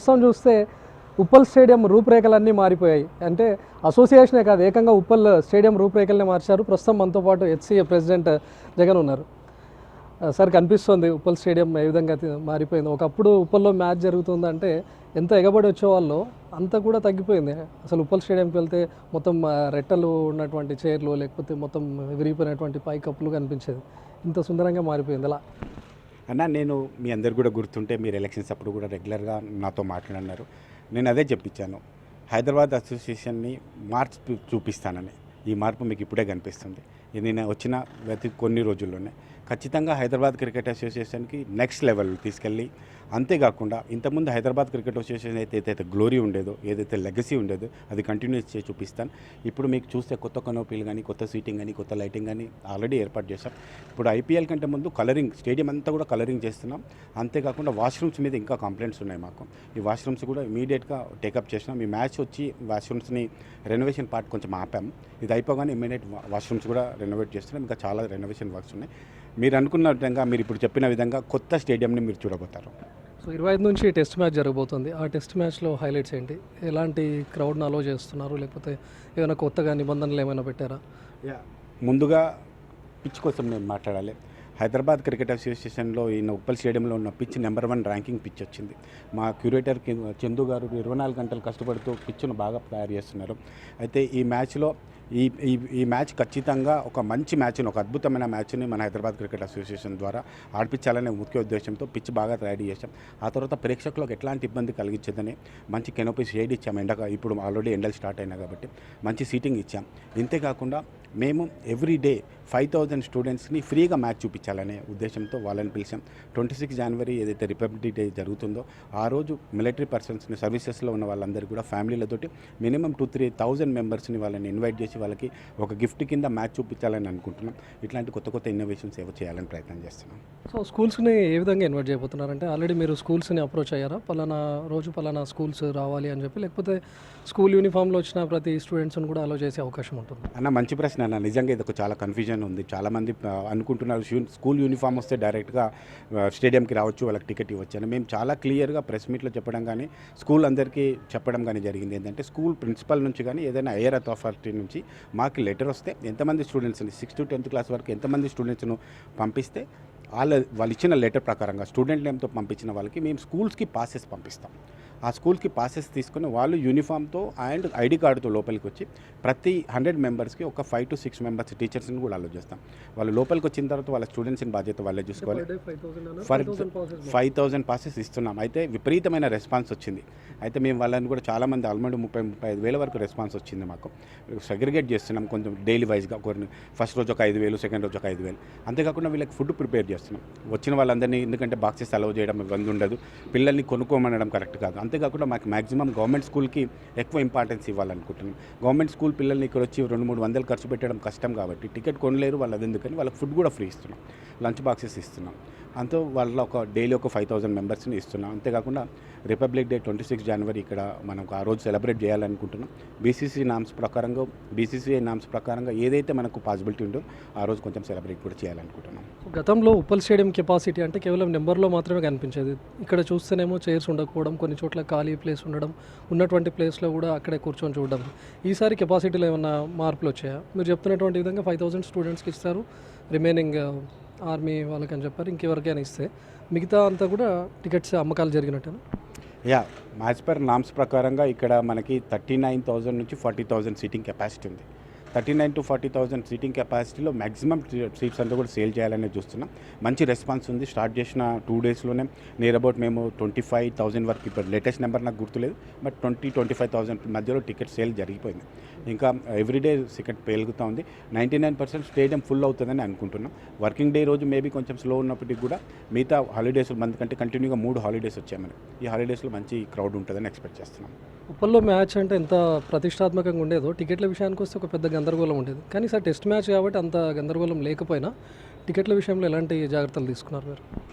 ప్రస్తుతం చూస్తే ఉప్పల్ స్టేడియం రూపురేఖలన్నీ మారిపోయాయి. అంటే అసోసియేషనే కాదు, ఏకంగా ఉప్పల్ స్టేడియం రూపురేఖలనే మార్చారు. ప్రస్తుతం మనతో పాటు హెచ్సిఏ ప్రెసిడెంట్ జగన్ ఉన్నారు. సార్, కనిపిస్తుంది ఉప్పల్ స్టేడియం ఏ విధంగా మారిపోయింది. ఒకప్పుడు ఉప్పల్లో మ్యాచ్ జరుగుతుందంటే ఎంత ఎగబడి వచ్చేవాళ్ళో అంత కూడా తగ్గిపోయింది. అసలు ఉప్పల్ స్టేడియంకి వెళ్తే మొత్తం రెట్టలు ఉన్నటువంటి చైర్లు, లేకపోతే మొత్తం విరిగిపోయినటువంటి పై కప్పులు కనిపించేది. ఇంత సుందరంగా మారిపోయింది అలా. అన్న, నేను మీ అందరు కూడా గుర్తుంటే మీరు ఎలక్షన్స్ అప్పుడు కూడా రెగ్యులర్గా నాతో మాట్లాడన్నారు. నేను అదే చెప్పించాను, హైదరాబాద్ అసోసియేషన్ని మార్చి చూపిస్తానని. ఈ మార్పు మీకు ఇప్పుడే కనిపిస్తుంది. నేను వచ్చిన ప్రతి కొన్ని రోజుల్లోనే ఖచ్చితంగా హైదరాబాద్ క్రికెట్ అసోసియేషన్కి నెక్స్ట్ లెవెల్ తీసుకెళ్ళి, అంతేకాకుండా ఇంతకుముందు హైదరాబాద్ క్రికెట్ అసోసియేషన్ ఏదైతే గ్లోరీ ఉండేదో, ఏదైతే లెగసీ ఉండేదో అది కంటిన్యూస్ చేసి చూపిస్తాను. ఇప్పుడు మీకు చూస్తే కొత్త కనోపీలు కానీ, కొత్త సీటింగ్ కానీ, కొత్త లైటింగ్ కానీ ఆల్రెడీ ఏర్పాటు చేశాం. ఇప్పుడు ఐపీఎల్ కంటే ముందు కలరింగ్, స్టేడియం అంతా కూడా కలరింగ్ చేస్తున్నాం. అంతేకాకుండా వాష్రూమ్స్ మీద ఇంకా కంప్లైంట్స్ ఉన్నాయి మాకు. ఈ వాష్రూమ్స్ కూడా ఇమీడియట్గా టేకప్ చేసినాం. ఈ మ్యాచ్ వచ్చి వాష్రూమ్స్ని రెనోవేషన్ పార్ట్ కొంచెం ఆపాము. ఇది అయిపోగానే ఇమీడియట్ వాష్రూమ్స్ కూడా రెనోవేట్ చేస్తున్నాం. ఇంకా చాలా రెనోవేషన్ వర్క్స్ ఉన్నాయి. మీరు అనుకున్న విధంగా, మీరు ఇప్పుడు చెప్పిన విధంగా కొత్త స్టేడియంని మీరు చూడబోతారు. సో 25 నుంచి టెస్ట్ మ్యాచ్ జరగబోతుంది. ఆ టెస్ట్ మ్యాచ్లో హైలైట్స్ ఏంటి? ఎలాంటి క్రౌడ్ని అలో చేస్తున్నారు, లేకపోతే ఏమైనా కొత్తగా నిబంధనలు ఏమైనా పెట్టారా? ముందుగా పిచ్ కోసం నేను మాట్లాడాలి. హైదరాబాద్ క్రికెట్ అసోసియేషన్లో ఈయన ఉప్పల్ స్టేడియంలో ఉన్న పిచ్ నెంబర్ 1 ర్యాంకింగ్ పిచ్ వచ్చింది. మా క్యూరేటర్ చందు గారు 24 గంటలు కష్టపడుతూ పిచ్ను బాగా తయారు చేస్తున్నారు. అయితే ఈ మ్యాచ్లో ఈ మ్యాచ్ ఖచ్చితంగా ఒక మంచి మ్యాచ్ని, ఒక అద్భుతమైన మ్యాచ్ని మన హైదరాబాద్ క్రికెట్ అసోసియేషన్ ద్వారా ఆడిపించాలనే ముఖ్య ఉద్దేశంతో పిచ్ బాగా తయారు చేశాం. ఆ తర్వాత ప్రేక్షకులకు ఎట్లాంటి ఇబ్బంది కలిగించదని మంచి కెనోపీ షేడ్ ఇచ్చాం. ఇప్పుడు ఆల్రెడీ ఎండలు స్టార్ట్ అయినా కాబట్టి మంచి సీటింగ్ ఇచ్చాం. ఇంతేకాకుండా మేము ఎవ్రీడే 5000 స్టూడెంట్స్ని ఫ్రీగా మ్యాచ్ చూపించాలనే ఉద్దేశంతో వాళ్ళని పిలిచాం. 26 జనవరి ఏదైతే రిపబ్లిక్ డే జరుగుతుందో ఆ రోజు మిలిటరీ పర్సన్స్ని, సర్వీసెస్లో ఉన్న వాళ్ళందరూ కూడా ఫ్యామిలీలతోటి మినిమం 2-3,000 మెంబర్స్ని వాళ్ళని ఇన్వైట్ చేసి వాళ్ళకి ఒక గిఫ్ట్ కింద మ్యాచ్ చూపించాలని అనుకుంటున్నాం. ఇట్లాంటి కొత్త కొత్త ఇన్నోవేషన్స్ ఏవో చేయాలని ప్రయత్నం చేస్తున్నాం. సో స్కూల్స్ని ఏ విధంగా ఇన్వైట్ చేయబోతున్నారంటే, ఆల్రెడీ మీరు స్కూల్స్ని అప్రోచ్ అయ్యారా? పలానా రోజు పలానా స్కూల్స్ రావాలి అని చెప్పి, లేకపోతే స్కూల్ యూనిఫామ్లో వచ్చిన ప్రతి స్టూడెంట్స్ని కూడా అలో చేసే అవకాశం ఉంటుంది? అన్న, మంచి ప్రశ్న అన్న. నిజంగా ఇది ఒక చాలా కన్ఫ్యూజన్ ఉంది. చాలామంది అనుకుంటున్నారు స్కూల్ యూనిఫామ్ వస్తే డైరెక్ట్గా స్టేడియంకి రావచ్చు, వాళ్ళకి టికెట్ ఇవ్వచ్చు అని. మేము చాలా క్లియర్గా ప్రెస్ మీట్లో చెప్పడం కానీ, స్కూల్ అందరికీ చెప్పడం కానీ జరిగింది. ఏంటంటే స్కూల్ ప్రిన్సిపల్ నుంచి కానీ, ఏదైనా హైయర్ అథారిటీ నుంచి మాకు లెటర్ వస్తే ఎంతమంది స్టూడెంట్స్ని 6th to 10th క్లాస్ వరకు ఎంతమంది స్టూడెంట్స్ను పంపిస్తే వాళ్ళు ఇచ్చిన లెటర్ ప్రకారంగా స్టూడెంట్ నేమ్తో పంపించిన వాళ్ళకి మేము స్కూల్స్కి పాసెస్ పంపిస్తాం. ఆ స్కూల్కి పాసెస్ తీసుకుని వాళ్ళు యూనిఫామ్తో అండ్ ఐడి కార్డుతో లోపలికి వచ్చి ప్రతి 100 మెంబర్స్కి ఒక 5 to 6 మెంబర్స్ టీచర్స్ని కూడా అలో చేస్తాం. వాళ్ళు లోపలికి వచ్చిన తర్వాత వాళ్ళ స్టూడెంట్స్ని బాధ్యత వాళ్ళే చూసుకోవాలి. 5,000 పాసెస్ ఇస్తున్నాం. అయితే విపరీతమైన రెస్పాన్స్ వచ్చింది. అయితే మేము వాళ్ళని కూడా చాలామంది ఆల్మోస్ట్ 30-35 వేల వరకు రెస్పాన్స్ వచ్చింది. మాకు సెగ్రిగేట్ చేస్తున్నాం కొంచెం డైలీ వైజ్గా. కొన్ని ఫస్ట్ రోజు ఒక 5,000, సెకండ్ రోజు ఒక 5,000. అంతేకాకుండా వీళ్ళకి ఫుడ్ ప్రిపేర్ చేస్తున్నాం వచ్చిన వాళ్ళందరినీ. ఎందుకంటే బాక్సెస్ అలౌ చేయడం ఇబ్బంది ఉండదు, పిల్లల్ని కొనుక్కోమనడం కరెక్ట్ కాదు. అంతేకాకుండా మాకు మ్యాక్సిమం గవర్నమెంట్ స్కూల్కి ఎక్కువ ఇంపార్టెన్స్ ఇవ్వాలనుకుంటున్నాం. గవర్నమెంట్ స్కూల్ పిల్లల్ని ఇక్కడ వచ్చి 200-300 ఖర్చు పెట్టడం కష్టం కాబట్టి టికెట్ కొనలేరు వాళ్ళు. ఎందుకని వాళ్ళకి ఫుడ్ కూడా ఫ్రీ ఇస్తున్నాం, లంచ్ బాక్సెస్ ఇస్తున్నాం. అంతా వాళ్ళ ఒక డైలీ ఒక 5,000 మెంబర్స్ని ఇస్తున్నాం. అంతేకాకుండా రిపబ్లిక్ డే 26 జనవరి ఇక్కడ మనం ఆ రోజు సెలబ్రేట్ చేయాలనుకుంటున్నాం. బీసీసీఐ నామ్స్ ప్రకారంగా ఏదైతే మనకు పాసిబిలిటీ ఉందో ఆ రోజు కొంచెం సెలబ్రేట్ కూడా చేయాలనుకుంటున్నాం. గతంలో ఉప్పల్ స్టేడియం కెపాసిటీ అంటే కేవలం నెంబర్లో మాత్రమే కనిపించేది. ఇక్కడ చూస్తేనేమో చైర్స్ ఉండకపోవడం, కొన్ని చోట్ల ఖాళీ ప్లేస్ ఉండడం, ఉన్నటువంటి ప్లేస్లో కూడా అక్కడే కూర్చొని చూడడం. ఈసారి కెపాసిటీలో ఏమైనా మార్పులు వచ్చాయా? మీరు చెప్తున్నటువంటి విధంగా 5,000 స్టూడెంట్స్కి ఇస్తారు, రిమైనింగ్ ఆర్మీ వాళ్ళకి అని చెప్పారు. ఇంకెవరికైనా ఇస్తే మిగతా అంతా కూడా టికెట్స్ అమ్మకాలు జరిగినట్టేనా? యాజ్ పర్ నామ్స్ ప్రకారంగా ఇక్కడ మనకి 39,000 నుంచి 40,000 సీటింగ్ కెపాసిటీ ఉంది. 39,000 to 40,000 సీటింగ్ కెపాసిటీలో మ్యాక్సిమం సీట్స్ అంతా కూడా సేల్ చేయాలని చూస్తున్నాం. మంచి రెస్పాన్స్ ఉంది. స్టార్ట్ చేసిన 2 డేస్లోనే నియర్ అబౌట్ మేము 25,000 వరకు, ఇప్పుడు లేటెస్ట్ నెంబర్ నాకు గుర్తులేదు, బట్ 20-25,000 మధ్యలో టికెట్ సేల్ జరిగిపోయింది. ఇంకా ఎవ్రీడే టికెట్ పెరుగుతూ ఉంది. 99% స్టేడియం ఫుల్ అవుతుందని అనుకుంటున్నాం. వర్కింగ్ డే రోజు మేబీ కొంచెం స్లో ఉన్నప్పటికీ కూడా మిగతా హాలిడేస్ కంటే కంటిన్యూగా 3 హాలిడేస్ వచ్చాయి మనకి. ఈ హాలిడేస్లో మంచి క్రౌడ్ ఉంటుందని ఎక్స్పెక్ట్ చేస్తున్నాం. ఉప్పల్లో మ్యాచ్ అంటే ఎంత ప్రతిష్టాత్మకంగా ఉండేదో, టికెట్ల విషయానికి వస్తే ఒక పెద్ద గందరగోళం ఉండేది. కానీ సార్ టెస్ట్ మ్యాచ్ కాబట్టి అంత గందరగోళం లేకపోయినా టికెట్ల విషయంలో ఎలాంటి జాగ్రత్తలు తీసుకున్నారు మీరు?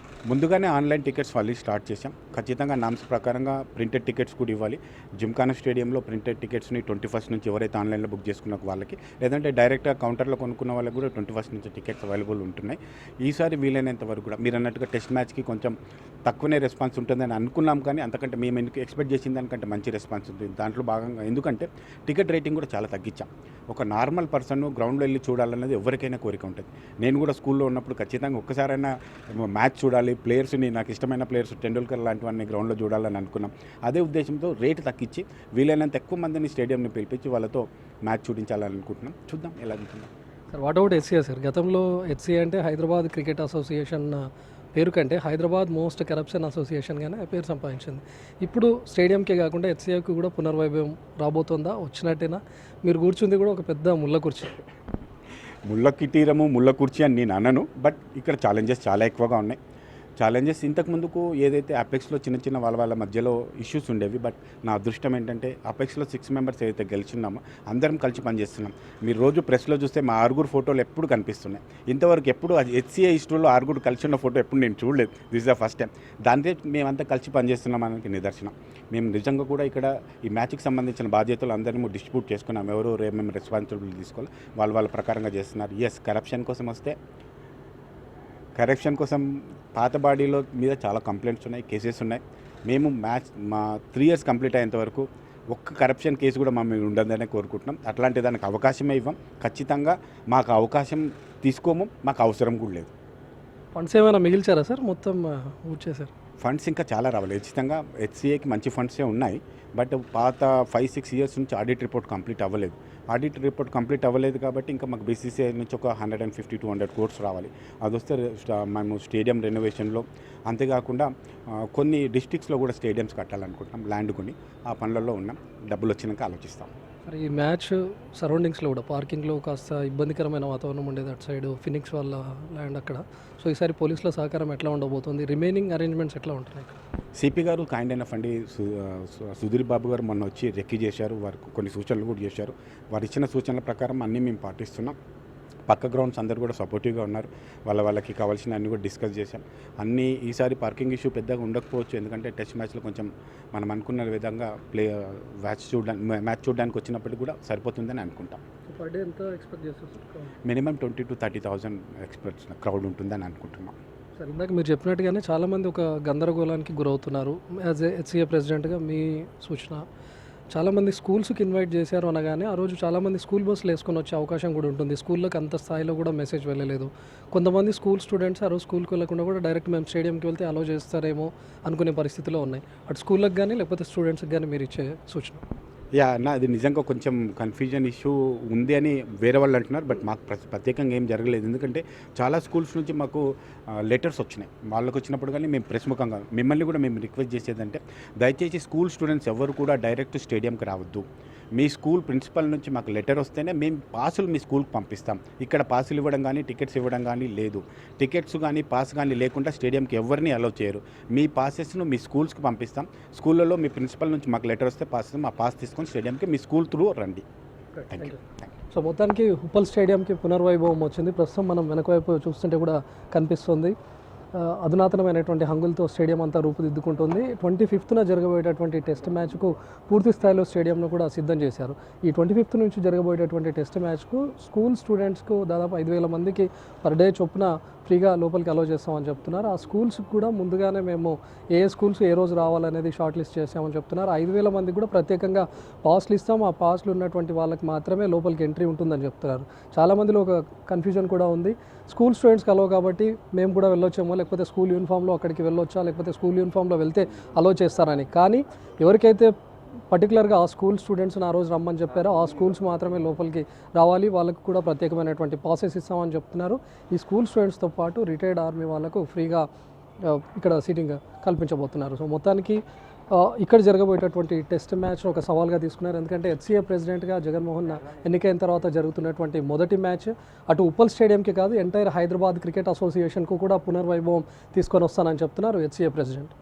ముందుగానే ఆన్లైన్ టికెట్స్ మళ్ళీ స్టార్ట్ చేశాం. ఖచ్చితంగా నామ్స్ ప్రకారంగా ప్రింటెడ్ టికెట్స్ కూడా ఇవ్వాలి. జిమ్ఖానా స్టేడియంలో ప్రింటెడ్ టికెట్స్ని 21st నుంచి ఎవరైతే ఆన్లైన్లో బుక్ చేసుకున్న వాళ్ళకి, లేదంటే డైరెక్ట్గా కౌంటర్లో కొనుక్కున్న వాళ్ళకి కూడా 21st నుంచి టికెట్స్ అవైలబుల్ ఉంటున్నాయి. ఈసారి వీలైనంత వరకు కూడా మీరు అన్నట్టుగా టెస్ట్ మ్యాచ్కి కొంచెం తక్కువనే రెస్పాన్స్ ఉంటుందని అనుకున్నాం, కానీ అంతకంటే మేము ఎందుకు ఎక్స్పెక్ట్ చేసిన దానికంటే మంచి రెస్పాన్స్ ఉంటుంది. దాంట్లో భాగంగా ఎందుకంటే టికెట్ రేటింగ్ కూడా చాలా తగ్గించాం. ఒక నార్మల్ పర్సన్ గ్రౌండ్లో వెళ్ళి చూడాలన్నది ఎవరికైనా కోరిక ఉంటుంది. నేను కూడా స్కూల్లో ఉన్నప్పుడు ఖచ్చితంగా ఒక్కసారైనా మ్యాచ్ చూడాలి, ప్లేయర్స్ని నాకు ఇష్టమైన ప్లేయర్స్ టెండూల్కర్ లాంటివన్నీ గ్రౌండ్లో చూడాలని అనుకున్నాం. అదే ఉద్దేశంతో రేటు తగ్గించి వీలైనంత ఎక్కువ మందిని స్టేడియంని పిలిపించి వాళ్ళతో మ్యాచ్ చూపించాలని అనుకుంటున్నాం. చూద్దాం ఎలా ఉంటుందో. Sir what out HCA sir? గతంలో హెచ్సిఏ అంటే హైదరాబాద్ క్రికెట్ అసోసియేషన్ పేరు కంటే హైదరాబాద్ మోస్ట్ కరప్షన్ అసోసియేషన్గానే పేరు సంపాదించింది. ఇప్పుడు స్టేడియంకే కాకుండా హెచ్సిఏకి కూడా పునర్వైభవం రాబోతుందా? వచ్చినట్టేనా? మీరు కూర్చుంది కూడా ఒక పెద్ద ముళ్ళ కుర్చీ. ముళ్ళ కిటీరము ముళ్ళ కుర్చీ అని నేను అనను, బట్ ఇక్కడ ఛాలెంజెస్ చాలా ఎక్కువగా ఉన్నాయి. ఛాలెంజెస్ ఇంతకు ముందుకు ఏదైతే అపెక్స్లో చిన్న చిన్న వాళ్ళ మధ్యలో ఇష్యూస్ ఉండేవి, బట్ నా అదృష్టం ఏంటంటే అపెక్స్లో 6 మెంబర్స్ ఏదైతే గెలిచినామో అందరం కలిసి పనిచేస్తున్నాం. మీరు రోజు ప్రెస్లో చూస్తే మా 6 ఫోటోలు ఎప్పుడు కనిపిస్తున్నాయి. ఇంతవరకు ఎప్పుడు హెచ్సిఏ హిస్టరీలో 6 కలిసి ఉన్న ఫోటో ఎప్పుడు నేను చూడలేదు. This is the first time. దాంతో మేమంతా కలిసి పనిచేస్తున్నాం అనేది నిదర్శనం. మేము నిజంగా కూడా ఇక్కడ ఈ మ్యాచ్కి సంబంధించిన బాధ్యతలు అందరినీ డిస్ట్రిబ్యూట్ చేసుకున్నాం. ఎవరు మేము రెస్పాన్సిబిలిటీ తీసుకోవాలి, వాళ్ళ ప్రకారంగా చేస్తున్నారు. ఎస్, కరప్షన్ కోసం పాత బాడీలో మీద చాలా కంప్లైంట్స్ ఉన్నాయి, కేసెస్ ఉన్నాయి. మేము మా 3 years కంప్లీట్ అయ్యేంత వరకు ఒక్క కరప్షన్ కేసు కూడా మా మీద ఉండదని కోరుకుంటున్నాం. అట్లాంటి దానికి అవకాశమే ఇవ్వం. ఖచ్చితంగా మాకు అవకాశం తీసుకోము, మాకు అవసరం కూడా లేదు. ఫండ్స్ ఏమైనా మిగిల్చారా సార్? మొత్తం ఊడ్చేశారు. ఫండ్స్ ఇంకా చాలా రావాలి. ఖచ్చితంగా హెచ్సిఏకి మంచి ఫండ్సే ఉన్నాయి, బట్ పాత 5-6 years నుంచి ఆడిట్ రిపోర్ట్ కంప్లీట్ అవ్వలేదు కాబట్టి ఇంకా మాకు బీసీసీఐ నుంచి ఒక 150-200 crores రావాలి. అది వస్తే మేము స్టేడియం రెనోవేషన్లో, అంతేకాకుండా కొన్ని డిస్ట్రిక్ట్స్లో కూడా స్టేడియంస్ కట్టాలనుకుంటున్నాం. ల్యాండ్ కొని ఆ పనులలో ఉన్నాం. డబ్బులు వచ్చినాక ఆలోచిస్తాం. మరి ఈ మ్యాచ్ సరౌండింగ్స్లో కూడా పార్కింగ్లో కాస్త ఇబ్బందికరమైన వాతావరణం ఉండేది అటు సైడ్ ఫినిక్స్ వాళ్ళ ల్యాండ్ అక్కడ. సో ఈసారి పోలీసుల సహకారం ఎట్లా ఉండబోతుంది? రిమైనింగ్ అరేంజ్మెంట్స్ ఎట్లా ఉంటున్నాయి? సిపి గారు కైండ్ అయిన ఫండి సుధీర్ బాబు గారు మొన్న వచ్చి రెక్కి చేశారు. వారికి కొన్ని సూచనలు కూడా చేశారు. వారు ఇచ్చిన సూచనల ప్రకారం అన్నీ మేము పాటిస్తున్నాం. పక్క గ్రౌండ్స్ అందరూ కూడా సపోర్టివ్గా ఉన్నారు. వాళ్ళకి కావాల్సిన అన్నీ కూడా డిస్కస్ చేశాం. అన్నీ ఈసారి పార్కింగ్ ఇష్యూ పెద్దగా ఉండకపోవచ్చు, ఎందుకంటే టెస్ట్ మ్యాచ్లో కొంచెం మనం అనుకున్న విధంగా మ్యాచ్ చూడడానికి వచ్చినప్పటికీ కూడా సరిపోతుందని అనుకుంటాం. పర్ డే ఎంత ఎక్స్పెక్ట్ చేస్తారు? మినిమం 20,000-30,000 ఎక్స్పెక్ట్స్ క్రౌడ్ ఉంటుందని అనుకుంటున్నాం. సార్ ఇందాక మీరు చెప్పినట్టుగానే చాలామంది ఒక గందరగోళానికి గురవుతున్నారు. యాజ్ ఏ హెచ్సిఏ ప్రెసిడెంట్గా మీ సూచన, చాలామంది స్కూల్స్కి ఇన్వైట్ చేశారు అనగానే ఆ రోజు చాలామంది స్కూల్ బస్సులు వేసుకొని వచ్చే అవకాశం కూడా ఉంటుంది. స్కూల్లోకి అంత స్థాయిలో కూడా మెసేజ్ వెళ్ళలేదు. కొంతమంది స్కూల్ స్టూడెంట్స్ ఆ రోజు స్కూల్కి వెళ్ళకుండా కూడా డైరెక్ట్ మేము స్టేడియంకి వెళ్తే అలో చేస్తారేమో అనుకునే పరిస్థితిలో ఉన్నాయి. అటు స్కూళ్ళకి కానీ లేకపోతే స్టూడెంట్స్కి కానీ మీరు ఇచ్చే సూచన? అది నిజంగా కొంచెం కన్ఫ్యూజన్ ఇష్యూ ఉంది అని వేరే వాళ్ళు అంటున్నారు, బట్ మాకు ప్రత్యేకంగా ఏం జరగలేదు. ఎందుకంటే చాలా స్కూల్స్ నుంచి మాకు లెటర్స్ వచ్చినాయి. వాళ్ళకి వచ్చినప్పుడు కానీ మేము ప్రెస్ ముఖంగా మిమ్మల్ని కూడా మేము రిక్వెస్ట్ చేసేదంటే, దయచేసి స్కూల్ స్టూడెంట్స్ ఎవరు కూడా డైరెక్ట్ స్టేడియంకి రావద్దు. మీ స్కూల్ ప్రిన్సిపల్ నుంచి మాకు లెటర్ వస్తేనే మేము పాసులు మీ స్కూల్కి పంపిస్తాం. ఇక్కడ పాసులు ఇవ్వడం కానీ టికెట్స్ ఇవ్వడం కానీ లేదు. టికెట్స్ కానీ పాస్ కానీ లేకుండా స్టేడియంకి ఎవరిని అలౌ చేయరు. మీ పాసెస్ను మీ స్కూల్స్కి పంపిస్తాం. స్కూళ్ళలో మీ ప్రిన్సిపల్ నుంచి మాకు లెటర్ వస్తే ఆ పాస్ తీసుకొని స్టేడియంకి మీ స్కూల్ త్రూ రండి. Thank you. సో మొత్తానికి ఉప్పల్ స్టేడియంకి పునర్వైభవం వచ్చింది. ప్రస్తుతం మనం వెనకవైపు చూస్తుంటే కూడా కనిపిస్తుంది. అధునాతనమైనటువంటి హంగులతో స్టేడియం అంతా రూపుదిద్దుకుంటుంది. 25th జరగబోయేటటువంటి టెస్ట్ మ్యాచ్కు పూర్తి స్థాయిలో స్టేడియంను కూడా సిద్ధం చేశారు. ఈ 25th నుంచి జరగబోయేటటువంటి టెస్ట్ మ్యాచ్కు స్కూల్ స్టూడెంట్స్కు దాదాపు 5,000 మందికి పర్ డే చొప్పున ఫ్రీగా లోపలికి అలో చేస్తామని చెప్తున్నారు. ఆ స్కూల్స్కి కూడా ముందుగానే మేము ఏ స్కూల్స్ ఏ రోజు రావాలనేది షార్ట్ లిస్ట్ చేసామని చెప్తున్నారు. 5,000 మందికి కూడా ప్రత్యేకంగా పాస్లు ఇస్తాం. ఆ పాస్లు ఉన్నటువంటి వాళ్ళకి మాత్రమే లోపలికి ఎంట్రీ ఉంటుందని చెప్తున్నారు. చాలామందిలో ఒక కన్ఫ్యూజన్ కూడా ఉంది. స్కూల్ స్టూడెంట్స్కి అలో కాబట్టి మేము కూడా వెళ్ళొచ్చామో, లేకపోతే స్కూల్ యూనిఫామ్లో అక్కడికి వెళ్ళొచ్చా, లేకపోతే స్కూల్ యూనిఫామ్లో వెళ్తే అలో చేస్తారని. కానీ ఎవరికైతే పర్టికులర్గా ఆ స్కూల్ స్టూడెంట్స్ని ఆ రోజు రమ్మని చెప్పారో ఆ స్కూల్స్ మాత్రమే లోపలికి రావాలి. వాళ్ళకు కూడా ప్రత్యేకమైనటువంటి పాసెస్ ఇస్తామని చెప్తున్నారు. ఈ స్కూల్ స్టూడెంట్స్తో పాటు రిటైర్డ్ ఆర్మీ వాళ్ళకు ఫ్రీగా ఇక్కడ సీటింగ్ కల్పించబోతున్నారు. సో మొత్తానికి ఇక్కడ జరగబోయేటటువంటి టెస్ట్ మ్యాచ్ను ఒక సవాల్గా తీసుకున్నారు. ఎందుకంటే హెచ్సిఏ ప్రెసిడెంట్గా జగన్మోహన్ ఎన్నికైన తర్వాత జరుగుతున్నటువంటి మొదటి మ్యాచ్ అటు ఉప్పల్ స్టేడియంకి కాదు, ఎంటైర్ హైదరాబాద్ క్రికెట్ అసోసియేషన్కు కూడా పునర్వైభవం తీసుకొని వస్తానని చెప్తున్నారు హెచ్సిఏ ప్రెసిడెంట్.